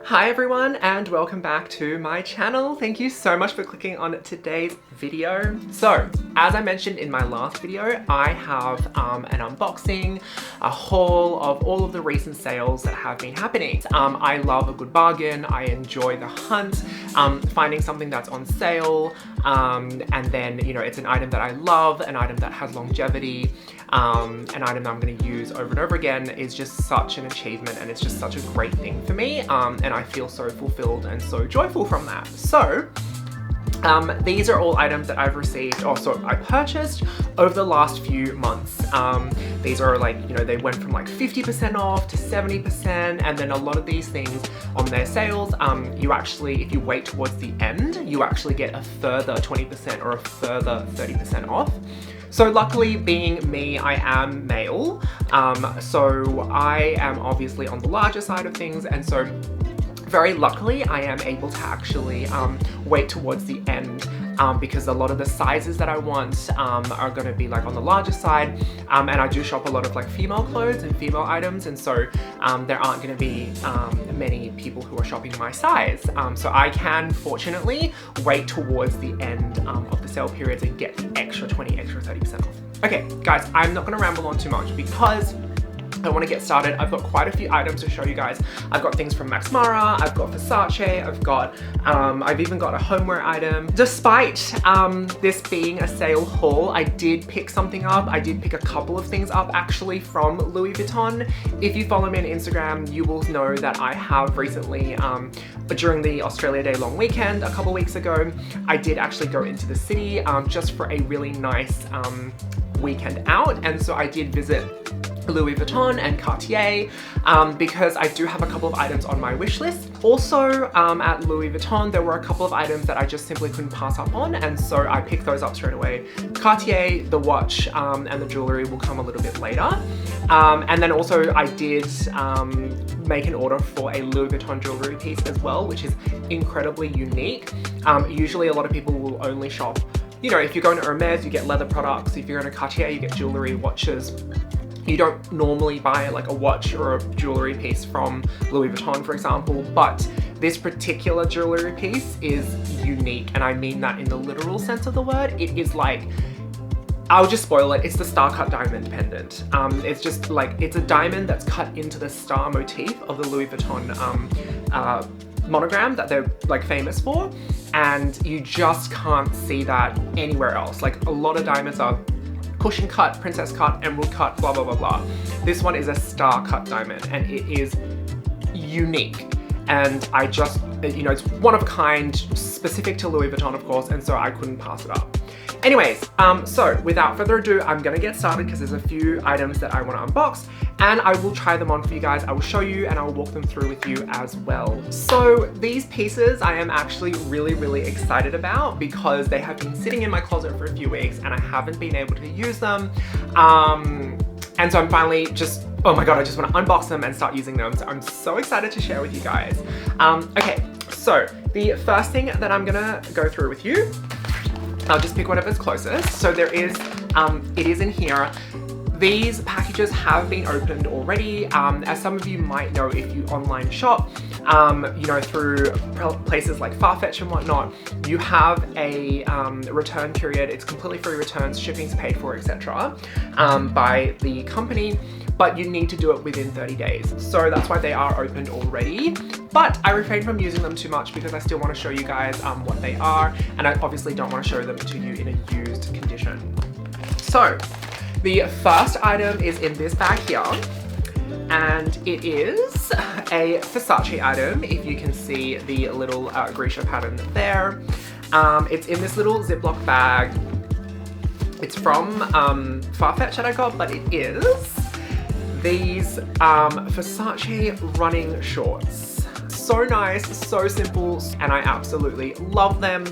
Hi everyone and welcome back to my channel. Thank you so much for clicking on today's video. So, as I mentioned in my last video, I have an unboxing, a haul of all of the recent sales that have been happening. I love a good bargain, I enjoy the hunt, finding something that's on sale, and then, you know, it's an item that I love, an item that has longevity, an item that I'm going to use over and over again is just such an achievement, and it's just such a great thing for me, and I feel so fulfilled and so joyful from that. So these are all items that I've received, or so I purchased over the last few months. These are like, you know, they went from like 50% off to 70%, and then a lot of these things on their sales, you actually, if you wait towards the end, you actually get a further 20% or a further 30% off. So luckily, being me, I am male, so I am obviously on the larger side of things, and so very luckily I am able to actually wait towards the end because a lot of the sizes that I want are going to be like on the larger side, and I do shop a lot of like female clothes and female items, and so there aren't going to be many people who are shopping my size, so I can fortunately wait towards the end of the sale periods and get the extra 20, extra 30% off. Okay guys, I'm not going to ramble on too much because I want to get started. I've got quite a few items to show you guys. I've got things from MaxMara, I've got Versace, I've even got a homeware item. Despite this being a sale haul, I did pick something up. I did pick a couple of things up actually from Louis Vuitton. If you follow me on Instagram, you will know that I have recently, during the Australia Day long weekend a couple weeks ago, I did actually go into the city just for a really nice weekend out, and so I did visit Louis Vuitton and Cartier because I do have a couple of items on my wish list. Also at Louis Vuitton, there were a couple of items that I just simply couldn't pass up on, and so I picked those up straight away. Cartier, the watch, and the jewelry will come a little bit later. And then also I did make an order for a Louis Vuitton jewelry piece as well, which is incredibly unique. Usually a lot of people will only shop, you know, if you're going to Hermes, you get leather products. If you're going to Cartier, you get jewelry, watches. You don't normally buy like a watch or a jewelry piece from Louis Vuitton, for example, but this particular jewelry piece is unique, and I mean that in the literal sense of the word. It is like, I'll just spoil it, it's the star cut diamond pendant. It's just like, it's a diamond that's cut into the star motif of the Louis Vuitton monogram that they're like famous for, and you just can't see that anywhere else. Like a lot of diamonds are cushion cut, princess cut, emerald cut, blah, blah, blah, blah. This one is a star cut diamond, and it is unique. And I just, you know, it's one of a kind, specific to Louis Vuitton, of course, and so I couldn't pass it up. Anyways, so without further ado, I'm gonna get started because there's a few items that I want to unbox, and I will try them on for you guys. I will show you and I will walk them through with you as well. So these pieces I am actually really, really excited about because they have been sitting in my closet for a few weeks and I haven't been able to use them. And so I'm finally just, oh my god, I just want to unbox them and start using them. So I'm so excited to share with you guys. Okay, so the first thing that I'm gonna go through with you, I'll just pick whatever's closest. So there is, it is in here. These packages have been opened already. As some of you might know if you online shop, you know, through places like Farfetch and whatnot, you have a return period. It's completely free returns, shipping's paid for, etc. By the company, but you need to do it within 30 days. So that's why they are opened already. But I refrain from using them too much because I still want to show you guys what they are, and I obviously don't want to show them to you in a used condition. So the first item is in this bag here, and it is a Versace item. If you can see the little Greca pattern there. It's in this little Ziploc bag. It's from Farfetch that I got, but it is these Versace running shorts. So nice, so simple, and I absolutely love them.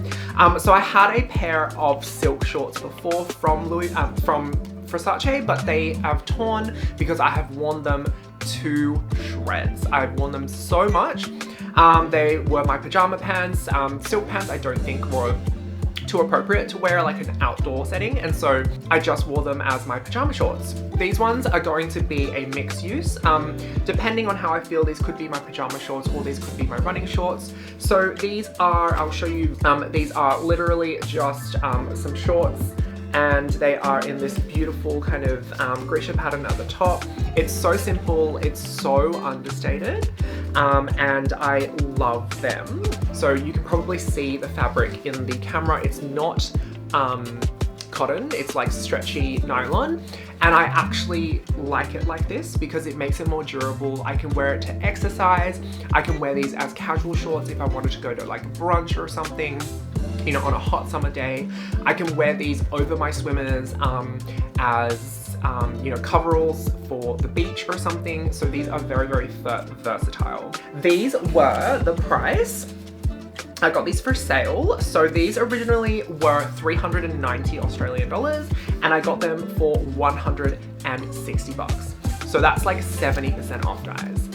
So I had a pair of silk shorts before from Versace, but they have torn because I have worn them to shreds. I've worn them so much. They were my pajama pants. Silk pants I don't think were too appropriate to wear like an outdoor setting, and so I just wore them as my pajama shorts. These ones are going to be a mixed use. Depending on how I feel, these could be my pajama shorts or these could be my running shorts. So these are, I'll show you, these are literally just some shorts, and they are in this beautiful kind of Greca pattern at the top. It's so simple, it's so understated, and I love them. So you can probably see the fabric in the camera. It's not cotton, it's like stretchy nylon, and I actually like it like this because it makes it more durable. I can wear it to exercise, I can wear these as casual shorts if I wanted to go to like brunch or something, you know, on a hot summer day. I can wear these over my swimmers as you know, coveralls for the beach or something. So these are very, very versatile. These were the price. I got these for sale. So these originally were 390 Australian dollars and I got them for 160 bucks. So that's like 70% off, guys.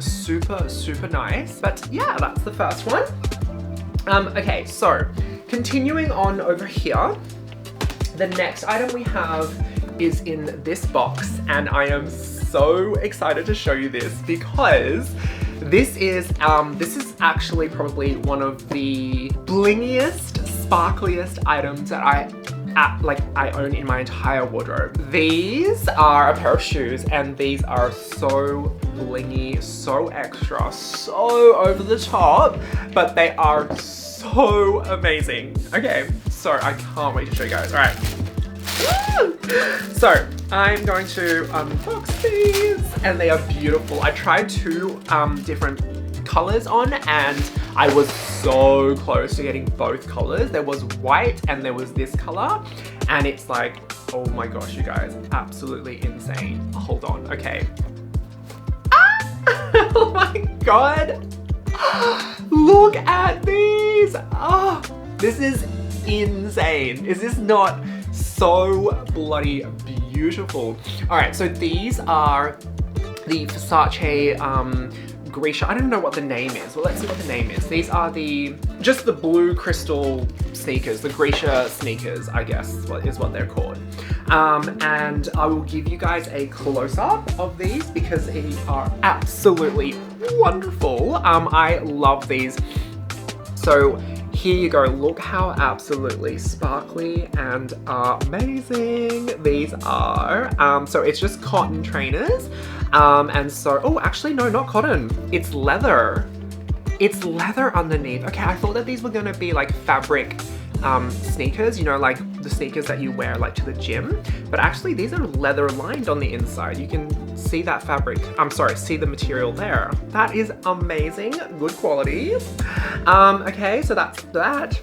Super nice. But yeah, that's the first one. Okay, so continuing on over here, the next item we have is in this box, and I am so excited to show you this because this is actually probably one of the blingiest, sparkliest items that I own in my entire wardrobe. These are a pair of shoes, and these are so blingy, so extra, so over the top, but they are so amazing. Okay, so I can't wait to show you guys. All right. So I'm going to unbox these, and they are beautiful. I tried two different colors on, and I was so close to getting both colors. There was white and there was this color, and it's like, oh my gosh, you guys, absolutely insane. Hold on, okay. Ah! Oh my god. Look at these. Oh, this is insane. Is this not so bloody beautiful? All right, so these are the Versace Greca. I don't know what the name is. Well, let's see what the name is. These are just the blue crystal sneakers, the Greca sneakers, I guess is what they're called. And I will give you guys a close-up of these because they are absolutely wonderful. I love these. So here you go, look how absolutely sparkly and amazing these are. So it's just cotton trainers. And so, oh, actually, no, not cotton. It's leather. It's leather underneath. Okay, I thought that these were gonna be like fabric sneakers, you know, like the sneakers that you wear like to the gym. But actually, these are leather lined on the inside. You can see that fabric. I'm sorry, see the material there. That is amazing, good quality. Okay, so that's that.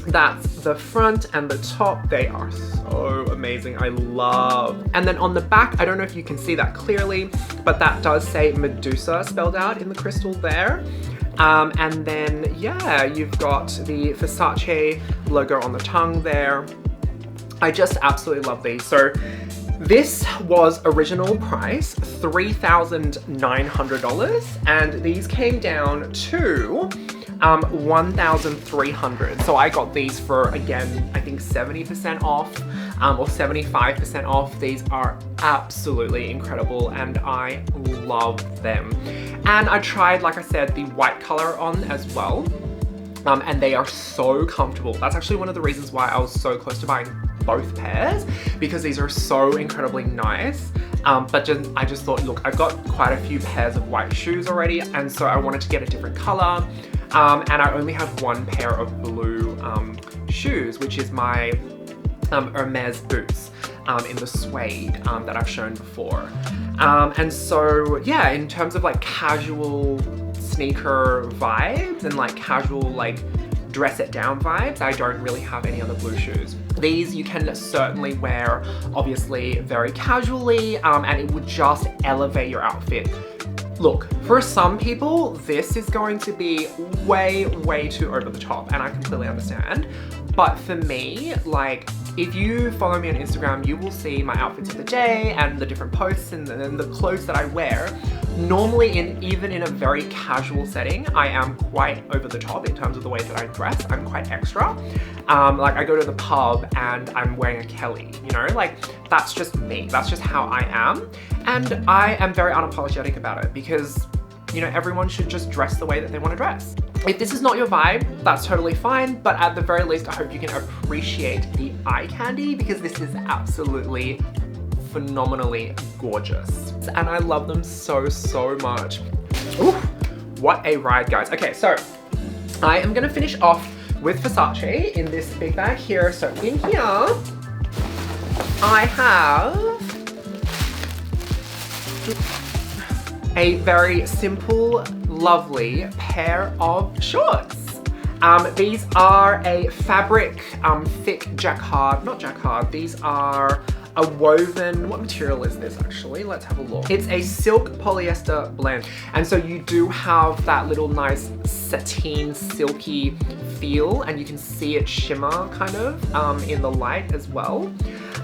That's the front and the top. They are so amazing, I love. And then on the back, I don't know if you can see that clearly, but that does say Medusa spelled out in the crystal there. And then, yeah, you've got the Versace logo on the tongue there. I just absolutely love these. So this was original price, $3,900, and these came down to $1,300. So I got these for, again, I think 70% off or 75% off. These are absolutely incredible and I love them. And I tried, like I said, the white color on as well. And they are so comfortable. That's actually one of the reasons why I was so close to buying both pairs, because these are so incredibly nice. But I just thought, look, I've got quite a few pairs of white shoes already, and so I wanted to get a different color. And I only have one pair of blue shoes, which is my Hermes boots in the suede that I've shown before. And so, yeah, in terms of like casual sneaker vibes and like casual like dress it down vibes, I don't really have any other blue shoes. These you can certainly wear obviously very casually, and it would just elevate your outfit. Look, for some people, this is going to be way, way too over the top, and I completely understand. But for me, like, if you follow me on Instagram, you will see my outfits of the day and the different posts and the clothes that I wear. Normally, even in a very casual setting, I am quite over the top in terms of the way that I dress. I'm quite extra. Like I go to the pub and I'm wearing a Kelly, you know, like that's just me. That's just how I am. And I am very unapologetic about it because, you know, everyone should just dress the way that they want to dress. If this is not your vibe, that's totally fine. But at the very least, I hope you can appreciate the eye candy because this is absolutely phenomenally gorgeous. And I love them so, so much. Ooh, what a ride, guys. Okay, so I am gonna finish off with Versace in this big bag here. So in here, I have a very simple, lovely pair of shorts. These are a fabric thick jacquard, not jacquard, these are a woven, what material is this actually? Let's have a look. It's a silk polyester blend. And so you do have that little nice sateen, silky feel, and you can see it shimmer kind of in the light as well.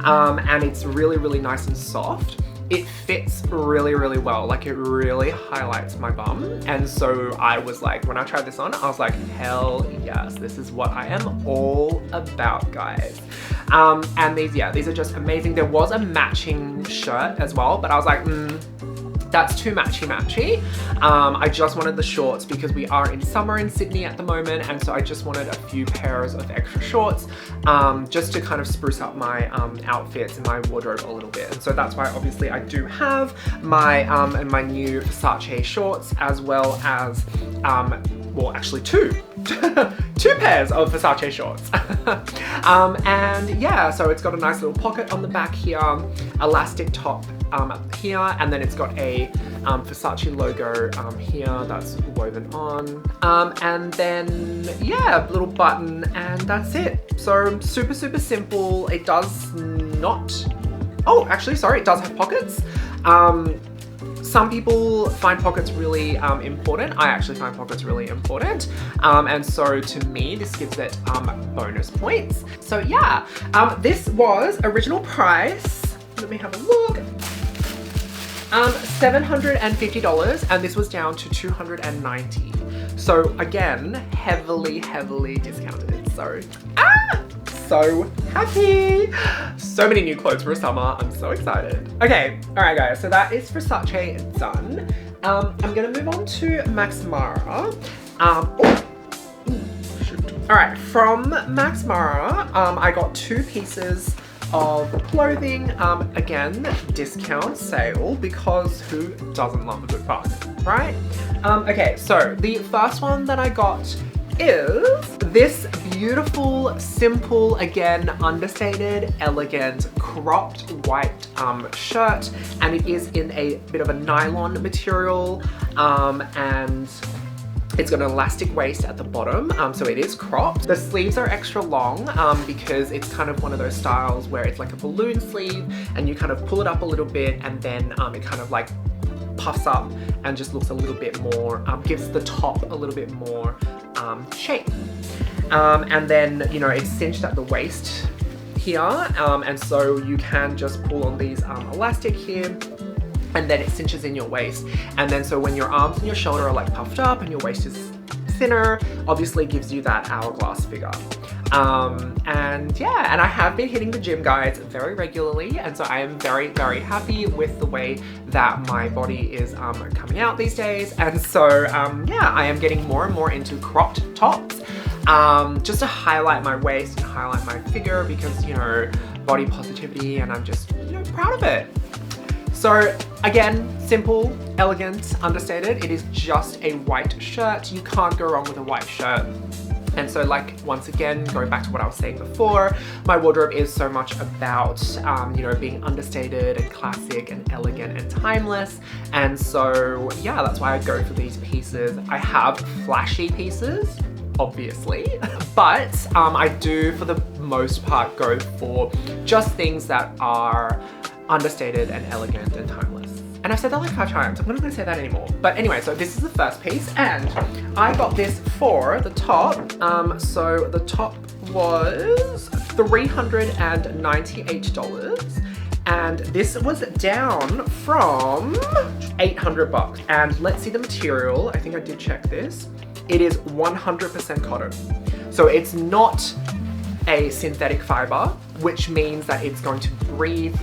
And it's really, really nice and soft. It fits really, really well. Like it really highlights my bum. And so I was like, when I tried this on, I was like, hell yes, this is what I am all about, guys. And these are just amazing. There was a matching shirt as well, but I was like, that's too matchy-matchy. I just wanted the shorts because we are in summer in Sydney at the moment, and so I just wanted a few pairs of extra shorts just to kind of spruce up my outfits and my wardrobe a little bit. And so that's why obviously I do have my my new Versace shorts as well as well, actually two pairs of Versace shorts. And yeah, so it's got a nice little pocket on the back here, elastic top up here, and then it's got a Versace logo here that's woven on. And then, yeah, little button, and that's it. So super, super simple. It does not, oh, actually, sorry, it does have pockets. Some people find pockets really important. I actually find pockets really important. And so to me, this gives it bonus points. So yeah, this was original price. Let me have a look. $750, and this was down to $290. So again, heavily, heavily discounted. So, so happy. So many new clothes for summer. I'm so excited. Okay, all right guys, so that is Versace done. I'm gonna move on to MaxMara. All right, from MaxMara, I got two pieces of clothing. Again, discount sale, because who doesn't love a good bargain, right? Okay, so the first one that I got is this beautiful, simple, again, understated, elegant, cropped white shirt, and it is in a bit of a nylon material, and it's got an elastic waist at the bottom, so it is cropped. The sleeves are extra long because it's kind of one of those styles where it's like a balloon sleeve and you kind of pull it up a little bit, and then it kind of like puffs up and just looks a little bit more, gives the top a little bit more shape. And then, you know, it's cinched at the waist here, and so you can just pull on these elastic here, and then it cinches in your waist. And then so when your arms and your shoulder are like puffed up and your waist is thinner, obviously gives you that hourglass figure. And yeah, and I have been hitting the gym, guys, very regularly, and so I am very, very happy with the way that my body is coming out these days. And so yeah, I am getting more and more into cropped tops, just to highlight my waist and highlight my figure, because, you know, body positivity, and I'm just, you know, proud of it. So again, simple, elegant, understated. It is just a white shirt. You can't go wrong with a white shirt. And so, like, once again, going back to what I was saying before, my wardrobe is so much about, you know, being understated and classic and elegant and timeless. And so, yeah, that's why I go for these pieces. I have flashy pieces, obviously, but I do, for the most part, go for just things that are understated and elegant and timeless. And I've said that like 5 times, I'm not gonna say that anymore. But anyway, so this is the first piece, and I got this for the top. So the top was $398, And this was down from 800 bucks. And let's see the material. I think I did check this. It is 100% cotton. So it's not a synthetic fiber, which means that it's going to breathe.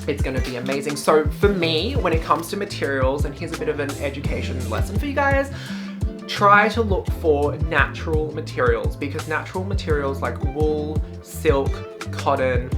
It's going to be amazing. So for me, when it comes to materials, and here's a bit of an education lesson for you guys, try to look for natural materials, because natural materials like wool, silk, cotton,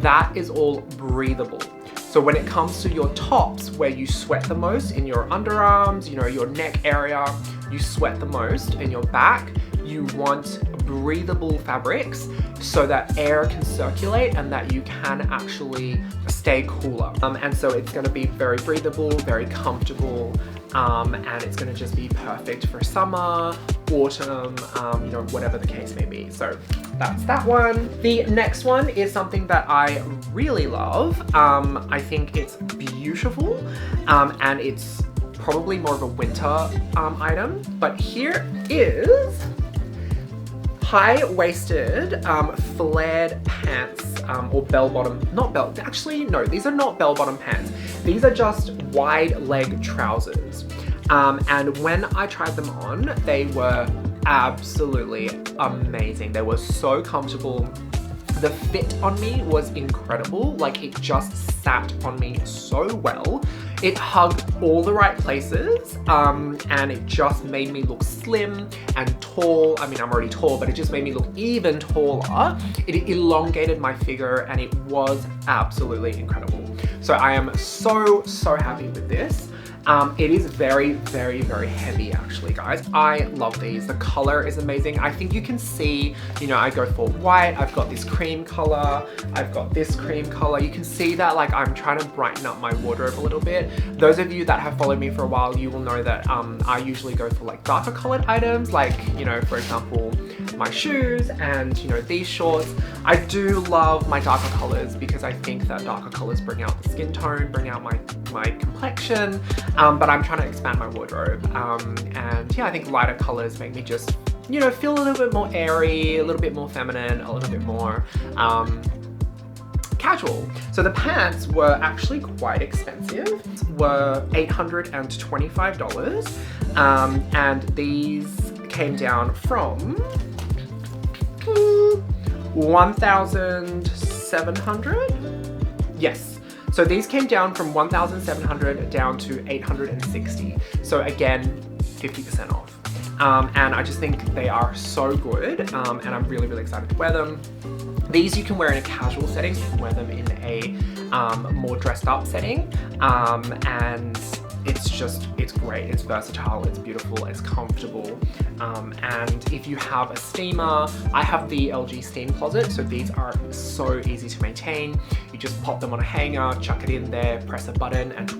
that is all breathable. So when it comes to your tops, where you sweat the most in your underarms, you know, your neck area, you sweat the most in your back, you want breathable fabrics so that air can circulate and that you can actually stay cooler. And so it's going to be very breathable, very comfortable, and it's going to just be perfect for summer, autumn, you know, whatever the case may be. So that's that one. The next one is something that I really love. I think it's beautiful, and it's probably more of a winter item, but here is high-waisted flared pants, or bell-bottom, not bell, actually no, these are not bell-bottom pants. These are just wide leg trousers. And when I tried them on, they were absolutely amazing. They were so comfortable. The fit on me was incredible. Like, it just sat on me so well. It hugged all the right places, and it just made me look slim and tall. I mean, I'm already tall, but it just made me look even taller. It elongated my figure, and it was absolutely incredible. So I am so happy with this. It is very, very, very heavy actually, guys. I love these. The color is amazing. I think you can see, you know, I go for white. I've got this cream color. I've got this cream color. You can see that, like, I'm trying to brighten up my wardrobe a little bit. Those of you that have followed me for a while, you will know that I usually go for like darker colored items, like, you know, for example, my shoes and, you know, these shorts. I do love my darker colors because I think that darker colors bring out the skin tone, bring out my complexion, but I'm trying to expand my wardrobe, and yeah, I think lighter colors make me just, you know, feel a little bit more airy, a little bit more feminine, a little bit more casual. So the pants were actually quite expensive, were $825, and these came down from 1,700? Yes. So these came down from 1,700 down to 860. So again, 50% off. And I just think they are so good, and I'm really, really excited to wear them. These you can wear in a casual setting, you can wear them in a more dressed up setting, and it's great, it's versatile, it's beautiful, it's comfortable, and if you have a steamer, I have the LG steam closet, so these are so easy to maintain. You just pop them on a hanger, chuck it in there, press a button, and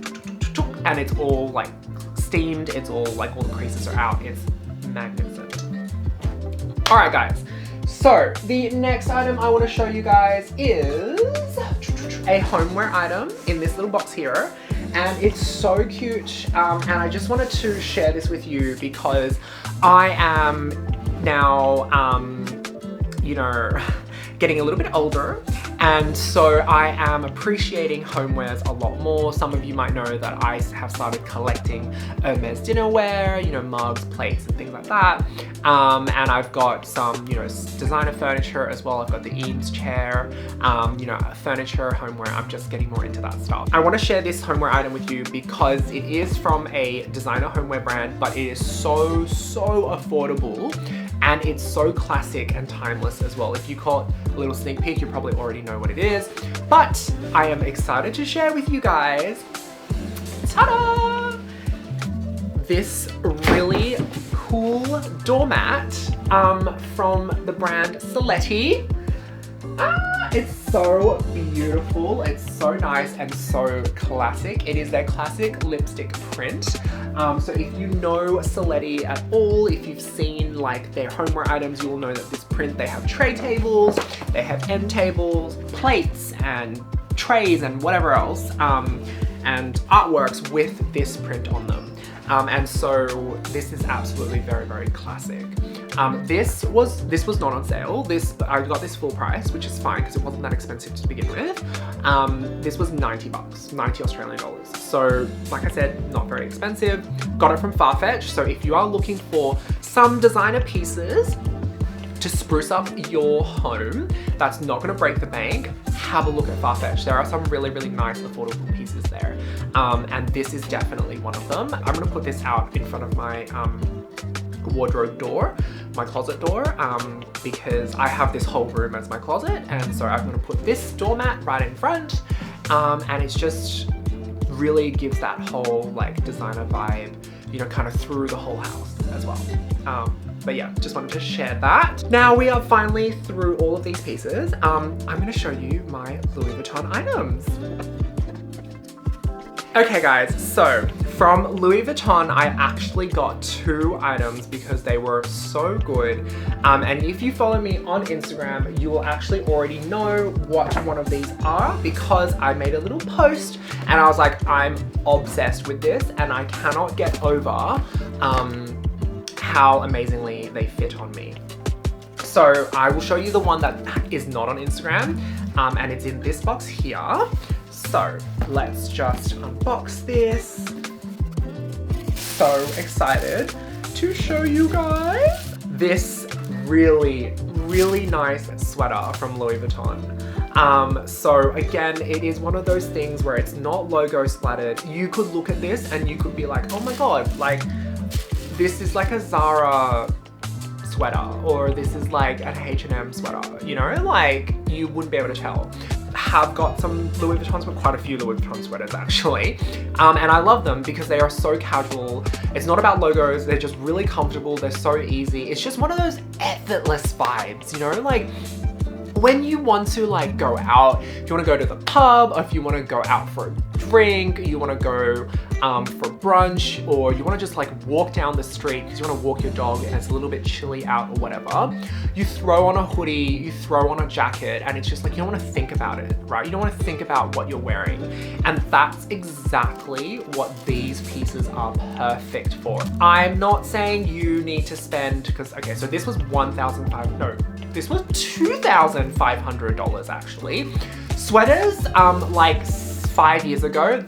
it's all like steamed, it's all like all the creases are out, it's magnificent. Alright guys, so the next item I want to show you guys is a homeware item in this little box here. And it's so cute, and I just wanted to share this with you because I am now, you know, getting a little bit older, and so I am appreciating homewares a lot more. Some of you might know that I have started collecting Hermes dinnerware, you know, mugs, plates, and things like that. And I've got some, you know, designer furniture as well. I've got the Eames chair, you know, furniture, homeware. I'm just getting more into that stuff. I want to share this homeware item with you because it is from a designer homeware brand, but it is so affordable. And it's so classic and timeless as well. If you caught a little sneak peek, you probably already know what it is. But I am excited to share with you guys, ta-da! This really cool doormat from the brand Seletti. It's so beautiful, it's so nice and so classic. It is their classic lipstick print. So if you know Seletti at all, if you've seen like their homeware items, you will know that this print, they have tray tables, they have end tables, plates and trays and whatever else, and artworks with this print on them. And so this is absolutely very, very classic. This was not on sale. I got this full price, which is fine because it wasn't that expensive to begin with. This was 90 bucks, 90 Australian dollars. So like I said, not very expensive. Got it from Farfetch. So if you are looking for some designer pieces to spruce up your home that's not going to break the bank, have a look at Farfetch. There are some really, really nice affordable pieces there. And this is definitely one of them. I'm going to put this out in front of my wardrobe door, my closet door, because I have this whole room as my closet, and so I'm going to put this doormat right in front, and it's just really gives that whole like designer vibe, you know, kind of through the whole house as well. But yeah, just wanted to share that. Now we are finally through all of these pieces. I'm going to show you my Louis Vuitton items. Okay guys, so from Louis Vuitton, I actually got 2 items because they were so good. And if you follow me on Instagram, you will actually already know what one of these are because I made a little post and I was like, I'm obsessed with this and I cannot get over how amazingly they fit on me. So I will show you the one that is not on Instagram, and it's in this box here. So let's just unbox this. So excited to show you guys this really, really nice sweater from Louis Vuitton. So again, it is one of those things where it's not logo splattered. You could look at this and you could be like, oh my God, like this is like a Zara sweater, or this is like an H&M sweater, you know, like you wouldn't be able to tell. Have got some Louis Vuittons, but quite a few Louis Vuitton sweaters actually. And I love them because they are so casual. It's not about logos, they're just really comfortable, they're so easy. It's just one of those effortless vibes, you know, like when you want to like go out, if you want to go to the pub, or if you want to go out for a drink, you want to go for brunch, or you want to just like walk down the street because you want to walk your dog and it's a little bit chilly out or whatever, you throw on a hoodie, you throw on a jacket, and it's just like you don't want to think about it, right? You don't want to think about what you're wearing. And that's exactly what these pieces are perfect for. I'm not saying you need to spend, because okay, so this was this was $2,500 actually. Sweaters, like 5 years ago,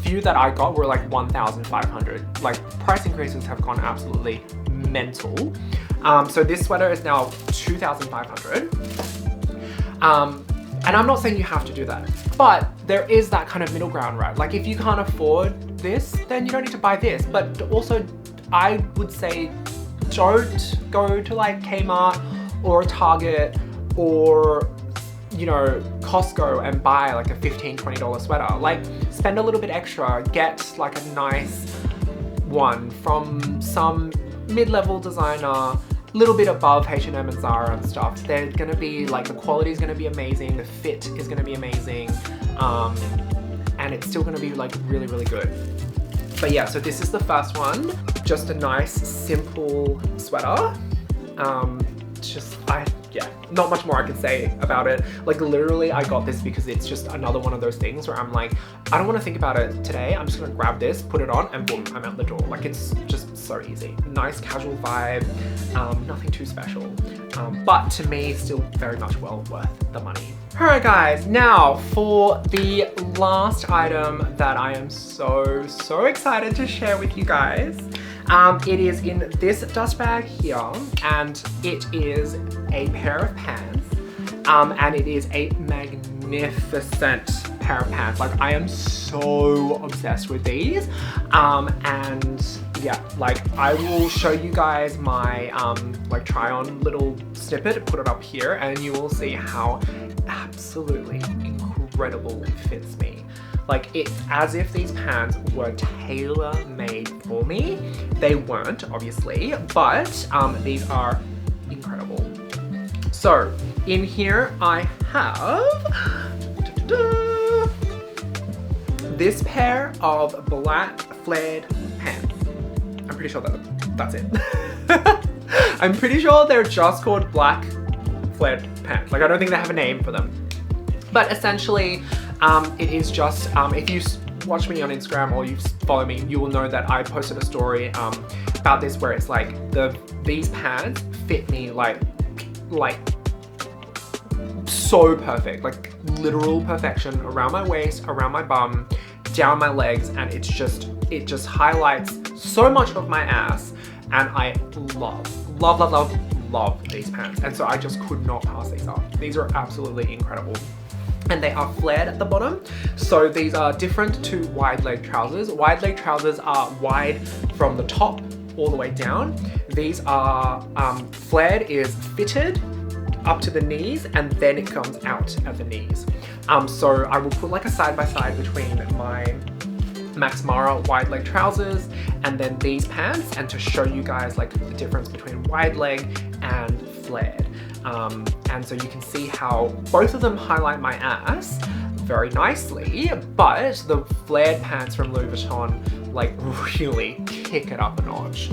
few that I got were like 1,500. Like price increases have gone absolutely mental. So this sweater is now 2,500. And I'm not saying you have to do that, but there is that kind of middle ground, right? Like if you can't afford this, then you don't need to buy this. But also I would say don't go to like Kmart or Target or, you know, Costco and buy like a $15, $20 sweater. Like spend a little bit extra, get like a nice one from some mid-level designer, little bit above H&M and Zara and stuff. They're gonna be like, the quality is gonna be amazing, the fit is gonna be amazing, and it's still gonna be like really, really good. But yeah, so this is the first one. Just a nice, simple sweater. Yeah, not much more I could say about it. Like literally I got this because it's just another one of those things where I'm like, I don't want to think about it today. I'm just gonna grab this, put it on, and boom, I'm out the door. Like it's just so easy. Nice casual vibe, nothing too special. But to me, still very much well worth the money. All right guys, now for the last item that I am so excited to share with you guys. It is in this dust bag here, and it is a pair of pants, and it is a magnificent pair of pants. Like I am so obsessed with these, and yeah, like I will show you guys my like try on little snippet, put it up here, and you will see how absolutely incredible it fits me. Like it's as if these pants were tailor-made for me. They weren't, obviously, but these are incredible. So in here I have this pair of black flared pants. I'm pretty sure that's it. I'm pretty sure they're just called black flared pants. Like I don't think they have a name for them. But essentially, it is just, if you watch me on Instagram or you follow me, you will know that I posted a story about this where it's like these pants fit me like so perfect, like literal perfection around my waist, around my bum, down my legs, and it just highlights so much of my ass, and I love these pants, and so I just could not pass these up. These are absolutely incredible. And they are flared at the bottom. So these are different to wide leg trousers. Wide leg trousers are wide from the top all the way down. These are flared is fitted up to the knees, and then it comes out at the knees. So I will put like a side by side between my MaxMara wide leg trousers and then these pants, and to show you guys like the difference between wide leg and flared. And so you can see how both of them highlight my ass very nicely, but the flared pants from Louis Vuitton like really kick it up a notch.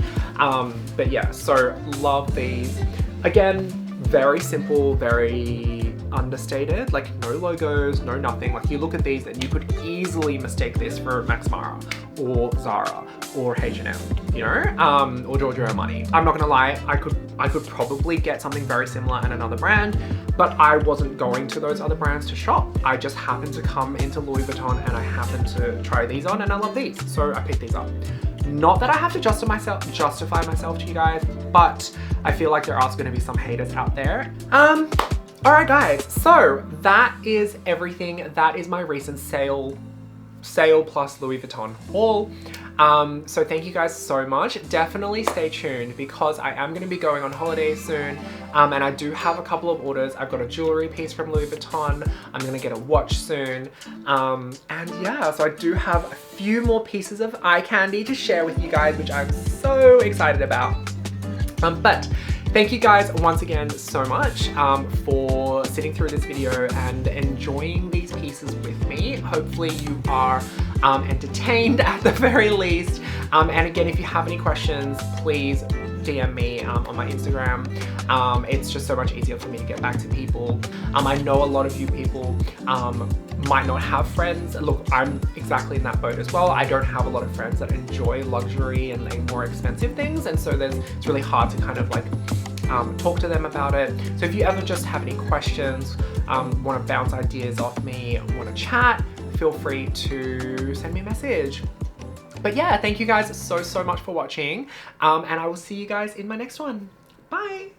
But yeah, so love these. Again, very simple, very understated, like no logos, no nothing. Like you look at these and you could easily mistake this for MaxMara or Zara or H&M, you know, or Giorgio Armani. I'm not gonna lie, I could probably get something very similar in another brand, but I wasn't going to those other brands to shop. I just happened to come into Louis Vuitton and I happened to try these on, and I love these, so I picked these up. Not that I have to justify myself to you guys, but I feel like there are going to be some haters out there. Alright guys, so that is everything. That is my recent sale plus Louis Vuitton haul. So thank you guys so much. Definitely stay tuned because I am going to be going on holiday soon, and I do have a couple of orders. I've got a jewelry piece from Louis Vuitton. I'm going to get a watch soon. And yeah, so I do have a few more pieces of eye candy to share with you guys, which I'm so excited about. But thank you guys once again so much for sitting through this video and enjoying these pieces with me. Hopefully you are entertained at the very least. And again, if you have any questions, please DM me on my Instagram. It's just so much easier for me to get back to people. I know a lot of you people might not have friends. Look, I'm exactly in that boat as well. I don't have a lot of friends that enjoy luxury and like more expensive things, and so it's really hard to kind of like talk to them about it. So if you ever just have any questions, want to bounce ideas off me, want to chat, feel free to send me a message. But yeah, thank you guys so much for watching, and I will see you guys in my next one. Bye!